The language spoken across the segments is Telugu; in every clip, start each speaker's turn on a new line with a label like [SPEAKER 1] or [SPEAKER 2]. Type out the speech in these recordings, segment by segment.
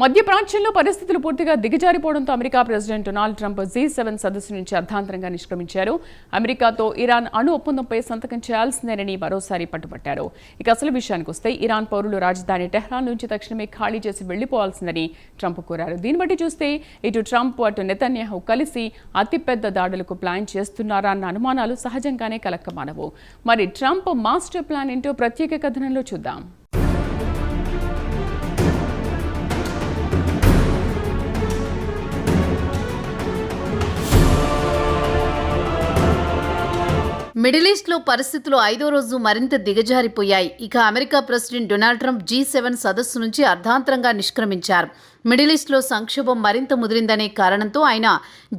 [SPEAKER 1] మధ్య ప్రాచ్యంలో పరిస్థితులు పూర్తిగా దిగజారిపోవడంతో America president Donald Trump G7 సదస్సు నుంచి అర్ధాంతరంగా నిష్క్రమించారు. అమెరికాతో ఇరాన్ అణు ఒప్పందంపై సంతకం చేయాల్సిందేనని మరోసారి పట్టుబట్టారు. ఇక అసలు విషయానికి వస్తే ఇరాన్ పౌరులు రాజధాని టెహ్రాన్ నుంచి తక్షణమే ఖాళీ చేసి వెళ్లిపోవాల్సిందని ట్రంప్ కోరారు. దీన్ని బట్టి చూస్తే ఇటు ట్రంప్ అటు నెతన్యాహు కలిసి అతిపెద్ద దాడులకు ప్లాన్ చేస్తున్నారా అన్న అనుమానాలు సహజంగానే కలక్కమానవు. మరి ట్రంప్ మాస్టర్ ప్లాన్ ఏంటో ప్రత్యేక కథనంలో చూద్దాం.
[SPEAKER 2] మిడిల్ ఈస్ట్లో పరిస్థితులు 5వ రోజు మరింత దిగజారిపోయాయి. ఇక America president Donald Trump G7 సదస్సు నుంచి అర్ధాంతరంగా నిష్క్రమించారు. మిడిల్ ఈస్ట్లో సంక్షోభం మరింత ముదిరిందనే కారణంతో ఆయన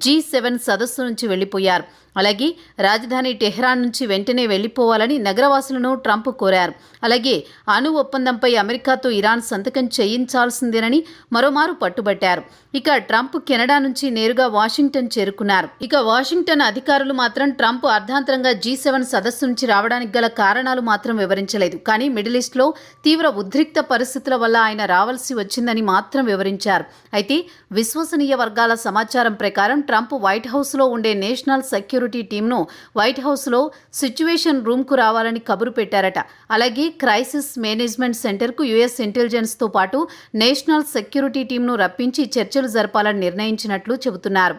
[SPEAKER 2] G7 సదస్సు నుంచి వెళ్లిపోయారు. అలాగే రాజధాని టెహ్రాన్ నుంచి వెంటనే వెళ్లిపోవాలని నగరవాసులను ట్రంప్ కోరారు. అలాగే అణు ఒప్పందంపై అమెరికాతో ఇరాన్ సంతకం చేయించాల్సిందేనని మరోమారు పట్టుబట్టారు. ఇక ట్రంప్ కెనడా నుంచి నేరుగా వాషింగ్టన్ చేరుకున్నారు. ఇక వాషింగ్టన్ అధికారులు మాత్రం ట్రంప్ అర్ధాంతరంగా G7 సదస్సు నుంచి రావడానికి గల కారణాలు మాత్రం వివరించలేదు. కానీ మిడిల్ ఈస్ట్లో తీవ్ర ఉద్రిక్త పరిస్థితుల వల్ల ఆయన రావాల్సి వచ్చిందని మాత్రం వివరించారు. అయితే విశ్వసనీయ వర్గాల సమాచారం ప్రకారం ట్రంప్ వైట్ హౌస్లో ఉండే నేషనల్ సెక్యూరిటీ టీంను వైట్ హౌస్లో సిచ్యువేషన్ రూమ్కు రావాలని కబురు పెట్టారట. అలాగే క్రైసిస్ మేనేజ్మెంట్ సెంటర్కు యుఎస్ ఇంటెలిజెన్స్తో పాటు నేషనల్ సెక్యూరిటీ టీంను రప్పించి చర్చలు జరపాలని నిర్ణయించినట్లు చెబుతున్నారు.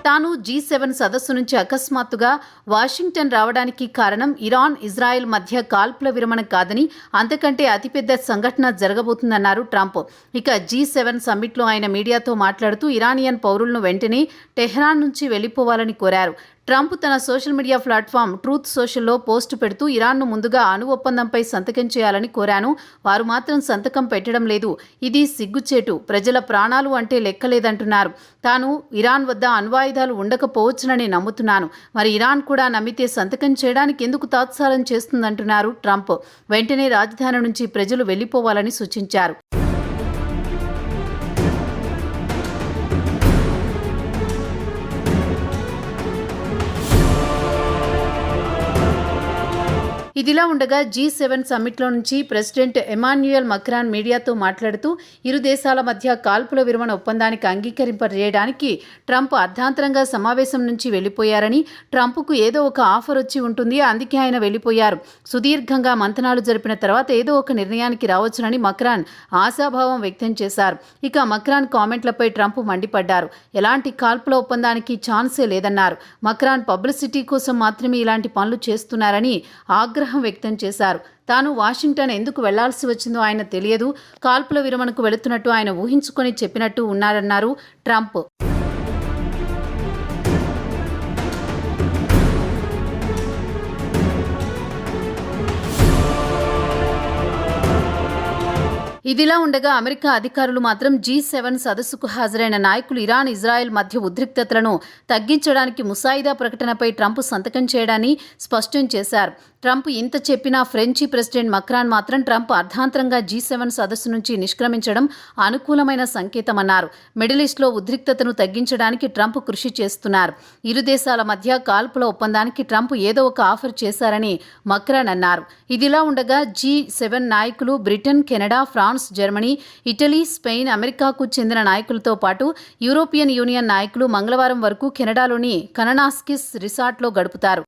[SPEAKER 2] తాను G7 సదస్సు నుంచి అకస్మాత్తుగా వాషింగ్టన్ రావడానికి కారణం ఇరాన్ ఇజ్రాయెల్ మధ్య కాల్పుల విరమణ కాదని అంతకంటే అతిపెద్ద సంఘటన జరగబోతుందన్నారు ట్రంప్. ఇక G7 సమ్మిట్లో ఆయన మీడియాతో మాట్లాడుతూ ఇరానియన్ పౌరులను వెంటనే టెహ్రాన్ నుంచి వెళ్లిపోవాలని కోరారు. ట్రంప్ తన సోషల్ మీడియా ప్లాట్ఫామ్ ట్రూత్ సోషల్లో పోస్టు పెడుతూ ఇరాన్ను ముందుగా అణు ఒప్పందంపై సంతకం చేయాలని కోరాను. వారు మాత్రం సంతకం పెట్టడం లేదు. ఇది సిగ్గుచేటు. ప్రజల ప్రాణాలు అంటే లెక్కలేదంటున్నారు. తాను ఇరాన్ వద్ద అణ్వాయుధాలు ఉండకపోవచ్చునని నమ్ముతున్నాను. మరి ఇరాన్ కూడా నమ్మితే సంతకం చేయడానికి ఎందుకు తాత్సారం చేస్తుందంటున్నారు ట్రంప్. వెంటనే రాజధాని నుంచి ప్రజలు వెళ్లిపోవాలని సూచించారు. ఇదిలా ఉండగా G7 సమ్మిట్లో నుంచి ప్రెసిడెంట్ ఎమాన్యుయల్ మక్రాన్ మీడియాతో మాట్లాడుతూ ఇరు దేశాల మధ్య కాల్పుల విరమణ ఒప్పందానికి అంగీకరింపజేయడానికి ట్రంప్ అర్ధాంతరంగా సమావేశం నుంచి వెళ్లిపోయారని, ట్రంప్కు ఏదో ఒక ఆఫర్ వచ్చి ఉంటుంది, అందుకే ఆయన వెళ్లిపోయారు. సుదీర్ఘంగా మంతనాలు జరిపిన తర్వాత ఏదో ఒక నిర్ణయానికి రావచ్చునని మక్రాన్ ఆశాభావం వ్యక్తం చేశారు. ఇక మక్రాన్ కామెంట్లపై ట్రంప్ మండిపడ్డారు. ఎలాంటి కాల్పుల ఒప్పందానికి ఛాన్సే లేదన్నారు. మక్రాన్ పబ్లిసిటీ కోసం మాత్రమే ఇలాంటి పనులు చేస్తున్నారని ఆగ్రహం వ్యక్తం చేశారు. తాను వాషింగ్టన్ ఎందుకు వెళ్లాల్సి వచ్చిందో ఆయన తెలియదు. కాల్పుల విరమణకు వెళుతున్నట్టు ఆయన ఊహించుకొని చెప్పినట్టు ఉన్నారన్నారు ట్రంప్. ఇదిలా ఉండగా అమెరికా అధికారులు మాత్రం G7 సదస్సుకు హాజరైన నాయకులు ఇరాన్ ఇజ్రాయెల్ మధ్య ఉద్రిక్తతలను తగ్గించడానికి ముసాయిదా ప్రకటనపై ట్రంప్ సంతకం చేయడాన్ని స్పష్టం చేశారు. ట్రంప్ ఇంత చెప్పినా ఫ్రెంచి ప్రెసిడెంట్ మక్రాన్ మాత్రం ట్రంప్ అర్ధాంతరంగా G7 సదస్సు నుంచి నిష్క్రమించడం అనుకూలమైన సంకేతమన్నారు. మిడిల్ ఈస్ట్లో ఉద్రిక్తతను తగ్గించడానికి ట్రంప్ కృషి చేస్తున్నారు. ఇరు దేశాల మధ్య కాల్పుల ఒప్పందానికి ట్రంప్ ఏదో ఒక ఆఫర్ చేశారని మక్రాన్ అన్నారు. ఇదిలా ఉండగా G7 నాయకులు Britain, Canada, France, Germany, Italy, Spain, అమెరికాకు చెందిన నాయకులతో పాటు యూరోపియన్ యూనియన్ నాయకులు మంగళవారం వరకు కెనడాలోని కననాస్కిస్ రిసార్ట్లో గడుపుతారు.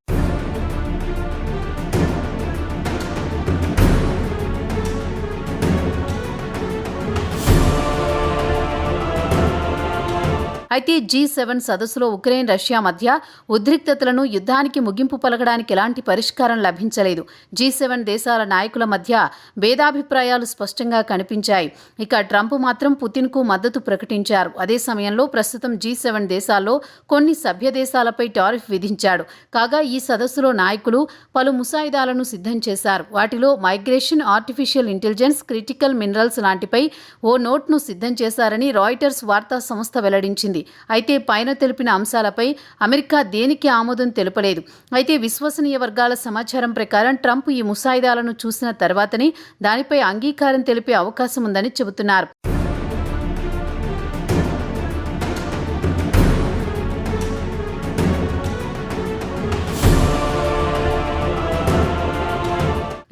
[SPEAKER 2] అయితే G7 సదస్సులో ఉక్రెయిన్, రష్యా మధ్య ఉద్రిక్తతలను యుద్ధానికి ముగింపు పలకడానికి ఎలాంటి పరిష్కారం లభించలేదు. G7 దేశాల నాయకుల మధ్య భేదాభిప్రాయాలు స్పష్టంగా కనిపించాయి. ఇక ట్రంప్ మాత్రం పుతిన్కు మద్దతు ప్రకటించారు. అదే సమయంలో ప్రస్తుతం G7 దేశాల్లో కొన్ని సభ్య దేశాలపై టారిఫ్ విధించాడు. కాగా ఈ సదస్సులో నాయకులు పలు ముసాయిదాలను సిద్ధం చేశారు. వాటిలో migration, artificial intelligence, critical minerals లాంటిపై ఓ నోట్ను సిద్ధం చేశారని రాయిటర్స్ వార్తా సంస్థ వెల్లడించింది. అయితే పైన తెలిపిన అంశాలపై అమెరికా దేనికి ఆమోదం తెలుపలేదు. అయితే విశ్వసనీయ వర్గాల సమాచారం ప్రకారం ట్రంప్ ఈ ముసాయిదాలను చూసిన తర్వాతనే దానిపై అంగీకారం తెలిపే అవకాశం ఉందని చెబుతున్నారు.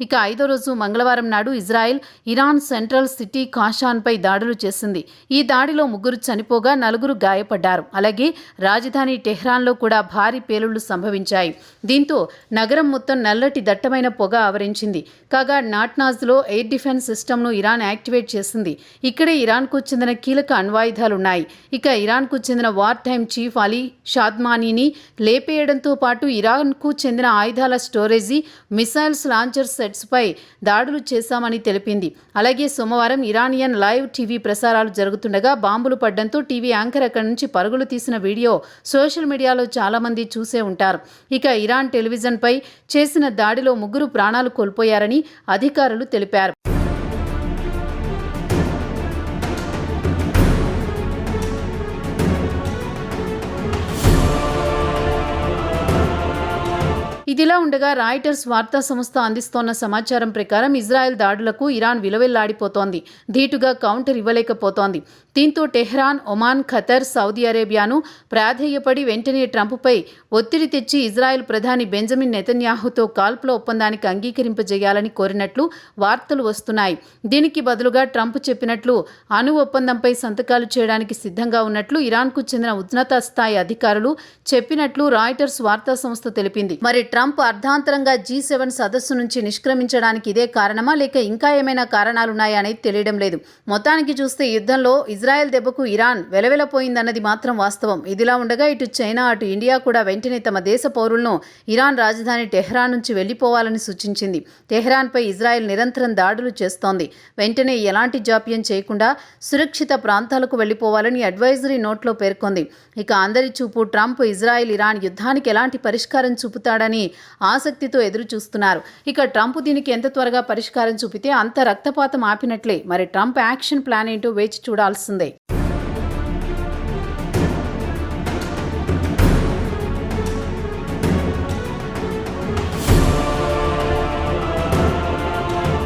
[SPEAKER 2] ఇక 5వ రోజు మంగళవారం నాడు ఇజ్రాయెల్ ఇరాన్ సెంట్రల్ సిటీ కాషాన్పై దాడులు చేసింది. ఈ దాడిలో 3 చనిపోగా 4 గాయపడ్డారు. అలాగే రాజధాని టెహ్రాన్లో కూడా భారీ పేలుళ్లు సంభవించాయి. దీంతో నగరం మొత్తం నల్లటి దట్టమైన పొగ ఆవరించింది. కాగా నాట్నాజ్లో ఎయిర్ డిఫెన్స్ సిస్టమ్ను ఇరాన్ యాక్టివేట్ చేసింది. ఇక్కడే ఇరాన్కు చెందిన కీలక అణ్వాయుధాలున్నాయి. ఇక ఇరాన్కు చెందిన వార్ టైమ్ చీఫ్ అలీ షాద్మానీని లేపేయడంతో పాటు ఇరాన్కు చెందిన ఆయుధాల స్టోరేజీ, మిసైల్స్ లాంచర్ సెట్స్పై దాడులు చేశామని తెలిపింది. అలాగే సోమవారం ఇరానియన్ లైవ్ టీవీ ప్రసారాలు జరుగుతుండగా బాంబులు పడ్డంతో టీవీ యాంకర్ అక్కడి నుంచి పరుగులు తీసిన వీడియో సోషల్ మీడియాలో చాలా మంది చూసే ఉంటారు. ఇక ఇరాన్ టెలివిజన్పై చేసిన దాడిలో 3 ప్రాణాలు కోల్పోయారని అధికారులు తెలిపారు. ఇదిలా ఉండగా రాయిటర్స్ వార్తా సంస్థ అందిస్తోన్న సమాచారం ప్రకారం ఇజ్రాయెల్ దాడులకు ఇరాన్ విలువెల్లాడిపోతోంది. ధీటుగా కౌంటర్ ఇవ్వలేకపోతోంది. దీంతో టెహ్రాన్, ఒమాన్, ఖతర్, సౌదీ అరేబియాను ప్రాధేయపడి వెంటనే ట్రంప్పై ఒత్తిడి తెచ్చి ఇజ్రాయెల్ ప్రధాని బెంజమిన్ నెతన్యాహుతో కాల్పుల ఒప్పందానికి అంగీకరింపజేయాలని కోరినట్లు వార్తలు వస్తున్నాయి. దీనికి బదులుగా ట్రంప్ చెప్పినట్లు అణు ఒప్పందంపై సంతకాలు చేయడానికి సిద్ధంగా ఉన్నట్లు ఇరాన్కు చెందిన ఉన్నత స్థాయి అధికారులు చెప్పినట్లు రాయిటర్స్ వార్తా సంస్థ తెలిపింది. మరి ట్రంప్ అర్ధాంతరంగా G7 సదస్సు నుంచి నిష్క్రమించడానికి ఇదే కారణమా, లేక ఇంకా ఏమైనా కారణాలున్నాయా అనేది తెలియడం లేదు. మొత్తానికి చూస్తే యుద్ధంలో ఇజ్రాయెల్ దెబ్బకు ఇరాన్ వెలవెలపోయిందన్నది మాత్రం వాస్తవం. ఇదిలా ఉండగా ఇటు చైనా, అటు ఇండియా కూడా వెంటనే తమ దేశ పౌరులను ఇరాన్ రాజధాని టెహ్రాన్ నుంచి వెళ్లిపోవాలని సూచించింది. టెహ్రాన్పై ఇజ్రాయెల్ నిరంతరం దాడులు చేస్తోంది. వెంటనే ఎలాంటి జాప్యం చేయకుండా సురక్షిత ప్రాంతాలకు వెళ్లిపోవాలని అడ్వైజరీ నోట్లో పేర్కొంది. ఇక అందరి చూపు ట్రంప్ ఇజ్రాయెల్ ఇరాన్ యుద్ధానికి ఎలాంటి పరిష్కారం చూపుతాడని ఆసక్తితో ఎదురు చూస్తున్నారు. ఇక ట్రంప్ దీనికి ఎంత త్వరగా పరిష్కారం చూపితే అంత రక్తపాతం ఆపినట్లే. మరి ట్రంప్ యాక్షన్ ప్లాన్ ఏంటో వేచి చూడాల్సిందే.